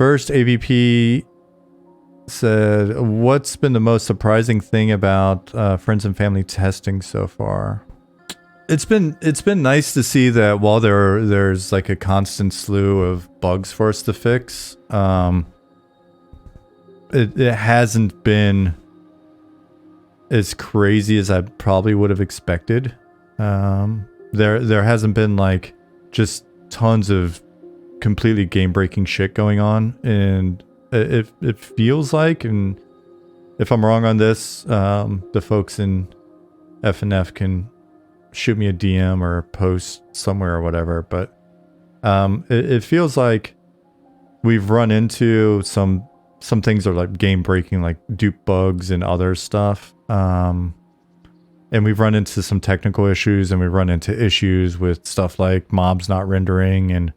First AVP said, what's been the most surprising thing about friends and family testing so far? It's been nice to see that while there's like a constant slew of bugs for us to fix, it hasn't been as crazy as I probably would have expected. There hasn't been like just tons of completely game-breaking shit going on, and it feels like, and if I'm wrong on this, the folks in FNF can shoot me a DM or post somewhere or whatever, but it feels like we've run into some things that are like game-breaking, like dupe bugs and other stuff, and we've run into some technical issues, and we run into issues with stuff like mobs not rendering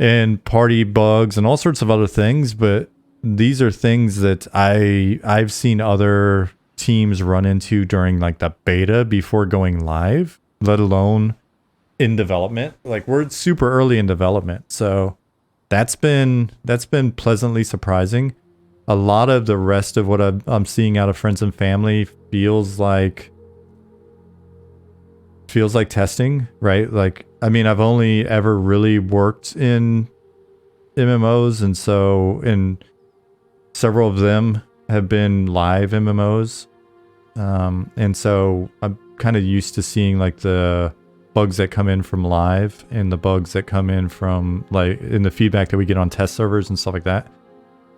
and party bugs and all sorts of other things. But these are things that I've seen other teams run into during like the beta before going live, let alone in development. Like, we're super early in development, so that's been pleasantly surprising. A lot of the rest of what I'm seeing out of friends and family feels like testing, right? Like, I mean, I've only ever really worked in MMOs, and several of them have been live MMOs. And so I'm kind of used to seeing like the bugs that come in from live and the bugs that come in from like in the feedback that we get on test servers and stuff like that.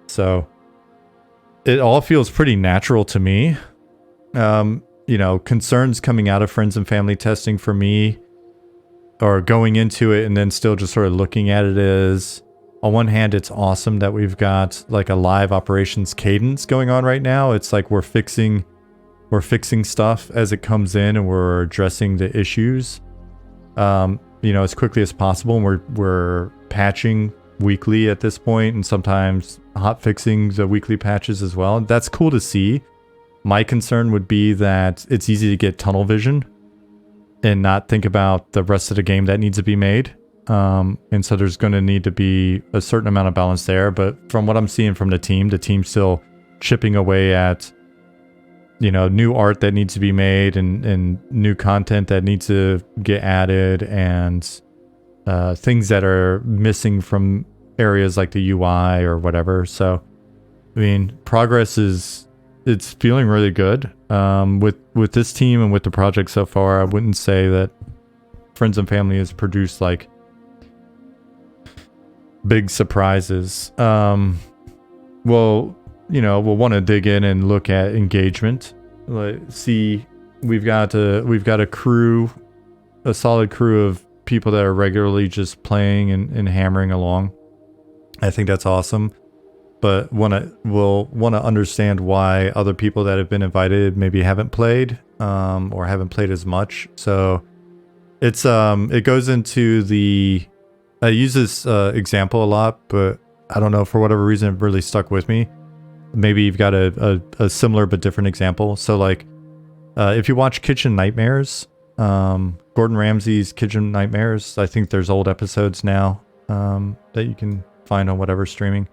So it all feels pretty natural to me. You know, concerns coming out of friends and family testing for me, or going into it and then still just sort of looking at it, is, on one hand, it's awesome that we've got like a live operations cadence going on right now. It's like we're fixing stuff as it comes in, and we're addressing the issues, you know, as quickly as possible. And we're patching weekly at this point, and sometimes hot fixing the weekly patches as well. That's cool to see. My concern would be that it's easy to get tunnel vision and not think about the rest of the game that needs to be made. And so there's going to need to be a certain amount of balance there. But from what I'm seeing from the team's still chipping away at, you know, new art that needs to be made, and new content that needs to get added, and things that are missing from areas like the UI or whatever. So, I mean, progress it's feeling really good. With this team and with the project so far, I wouldn't say that friends and family has produced like big surprises. Well, you know, we'll want to dig in and look at engagement. See, we've got a crew, a solid crew of people that are regularly just playing and hammering along. I think that's awesome. But we'll want to understand why other people that have been invited maybe haven't played, or haven't played as much. So it's it goes into the, I use this example a lot, but I don't know, for whatever reason it really stuck with me. Maybe you've got a similar but different example. So like, if you watch Kitchen Nightmares, Gordon Ramsay's Kitchen Nightmares, I think there's old episodes now that you can find on whatever streaming.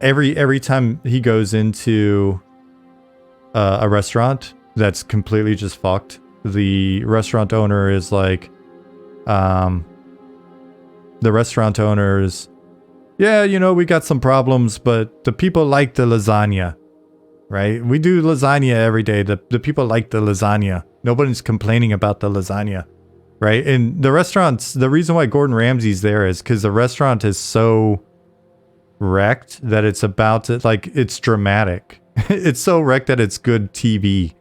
Every time he goes into a restaurant that's completely just fucked, the restaurant owner is like, yeah, you know, we got some problems, but the people like the lasagna, right? We do lasagna every day. The people like the lasagna. Nobody's complaining about the lasagna, right? And the restaurants, the reason why Gordon Ramsay's there is because the restaurant is so wrecked that it's about to, like, it's dramatic. It's so wrecked that it's good TV.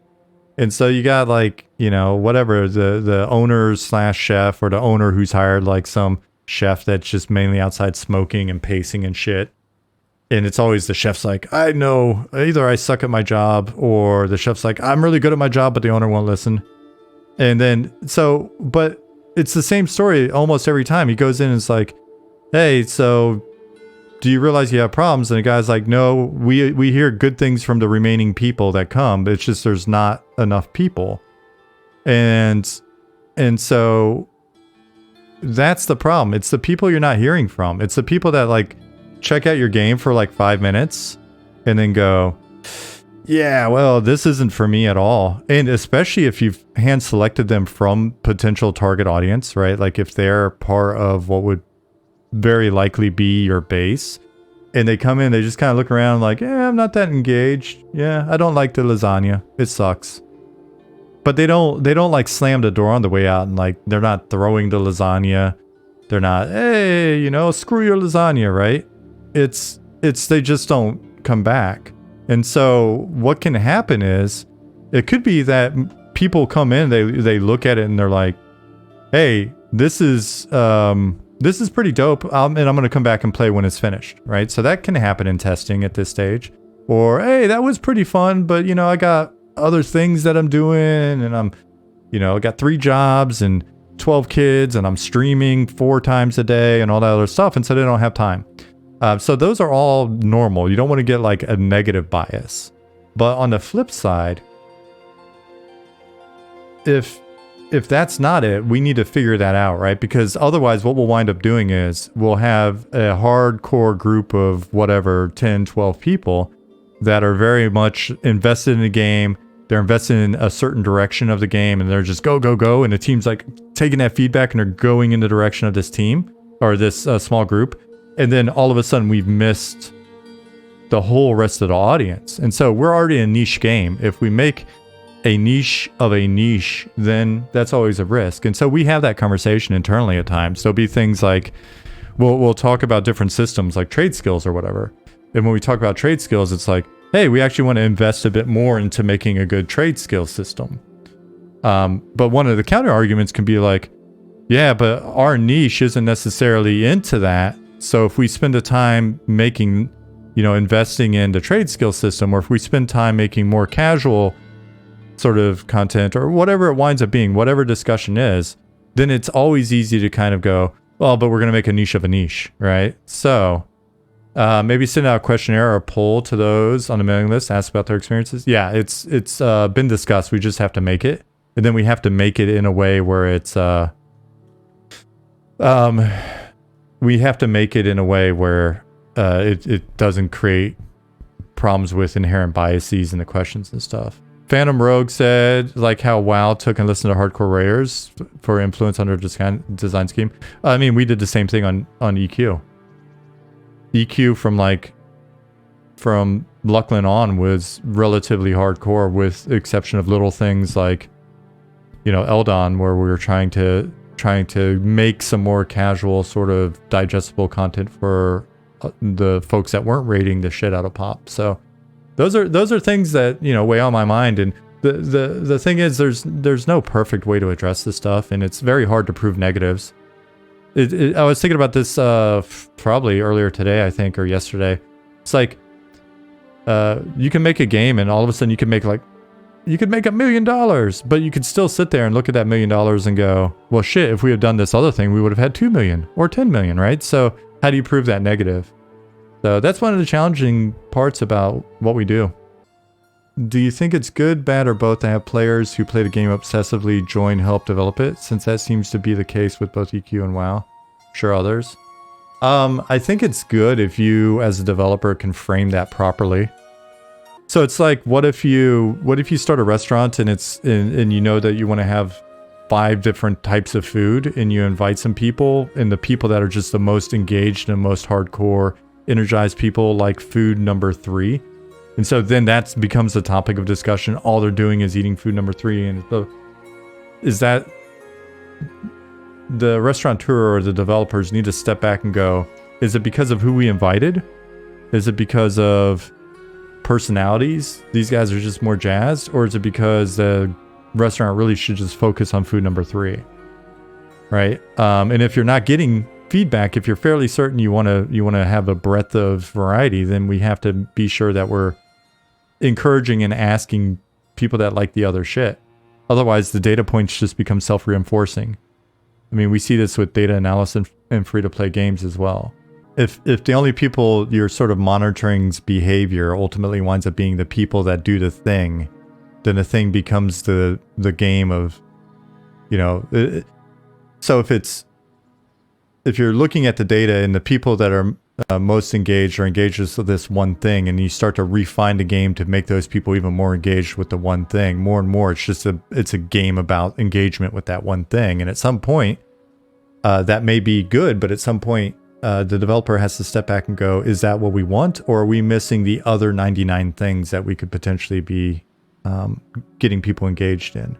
And so you got like, you know, whatever, the owner slash chef, or the owner who's hired like some chef that's just mainly outside smoking and pacing and shit. And it's always the chef's like, I know, either I suck at my job, or the chef's like, I'm really good at my job, but the owner won't listen. And then, so, but it's the same story almost every time. He goes in and it's like, hey, so do you realize you have problems? And the guy's like, no, we hear good things from the remaining people that come, but it's just there's not enough people. And so that's the problem. It's the people you're not hearing from. It's the people that like check out your game for like 5 minutes and then go, yeah, well, this isn't for me at all. And especially if you've hand selected them from potential target audience, right? Like if they're part of what would very likely be your base, and they come in, they just kind of look around like, yeah, I'm not that engaged. Yeah, I don't like the lasagna. It sucks. But they don't like slam the door on the way out, and like they're not throwing the lasagna. They're not, hey, you know, screw your lasagna, right? It's they just don't come back. And so what can happen is, it could be that people come in, they look at it and they're like, hey, this is pretty dope, and I'm going to come back and play when it's finished, right? So that can happen in testing at this stage. Or, hey, that was pretty fun, but, you know, I got other things that I'm doing, and I'm, you know, I got 3 jobs and 12 kids, and I'm streaming 4 times a day and all that other stuff, and so they don't have time. So those are all normal. You don't want to get like a negative bias. But on the flip side, if that's not it, we need to figure that out, right? Because otherwise what we'll wind up doing is we'll have a hardcore group of whatever, 10, 12 people that are very much invested in the game. They're invested in a certain direction of the game, and they're just go, go, go. And the team's like taking that feedback and they're going in the direction of this team or this small group. And then all of a sudden we've missed the whole rest of the audience. And so we're already in a niche game. If we make a niche of a niche, then that's always a risk. And so we have that conversation internally at times. There'll be things like, we'll talk about different systems like trade skills or whatever. And when we talk about trade skills, it's like, hey, we actually want to invest a bit more into making a good trade skill system. But one of the counter arguments can be like, yeah, but our niche isn't necessarily into that. So if we spend the time making, you know, investing in the trade skill system, or if we spend time making more casual sort of content or whatever it winds up being, whatever discussion is, then it's always easy to kind of go, well, but we're going to make a niche of a niche, right? So maybe send out a questionnaire or a poll to those on the mailing list, ask about their experiences. Yeah, it's been discussed. We just have to make it. And then we have to make it in a way where it's, we have to make it in a way where it doesn't create problems with inherent biases in the questions and stuff. Phantom Rogue said, like how WoW took and listened to hardcore raiders for influence under design scheme. I mean, we did the same thing on EQ. EQ from Luckland on was relatively hardcore, with the exception of little things like, you know, Eldon, where we were trying to make some more casual sort of digestible content for the folks that weren't raiding the shit out of pop. So those are things that, you know, weigh on my mind. And the thing is, there's no perfect way to address this stuff, and it's very hard to prove negatives. I was thinking about this probably earlier today, I think, or yesterday. It's like you can make a game, and all of a sudden you can make $1 million, but you could still sit there and look at that $1 million and go, well, shit, if we had done this other thing, we would have had 2 million or 10 million, right? So how do you prove that negative? So that's one of the challenging parts about what we do. Do you think it's good, bad, or both to have players who play the game obsessively join, help develop it, since that seems to be the case with both EQ and WoW? Sure, others. I think it's good if you, as a developer, can frame that properly. So it's like, what if you start a restaurant and and you know that you want to have 5 different types of food, and you invite some people, and the people that are just the most engaged and most hardcore, energized people like food number 3. And so then that becomes the topic of discussion. All they're doing is eating food number 3. And so is that the restaurateur or the developers need to step back and go, is it because of who we invited? Is it because of personalities? These guys are just more jazzed? Or is it because the restaurant really should just focus on food number 3? Right? And if you're not getting feedback, if you're fairly certain you want to have a breadth of variety, then we have to be sure that we're encouraging and asking people that like the other shit. Otherwise, the data points just become self-reinforcing. I mean, we see this with data analysis and free-to-play games as well. If the only people you're sort of monitoring's behavior ultimately winds up being the people that do the thing, then the thing becomes the game of, you know. So if you're looking at the data and the people that are most engaged or engages with this one thing, and you start to refine the game to make those people even more engaged with the one thing. More and more, it's a game about engagement with that one thing. And at some point, that may be good, but at some point, the developer has to step back and go, is that what we want? Or are we missing the other 99 things that we could potentially be getting people engaged in?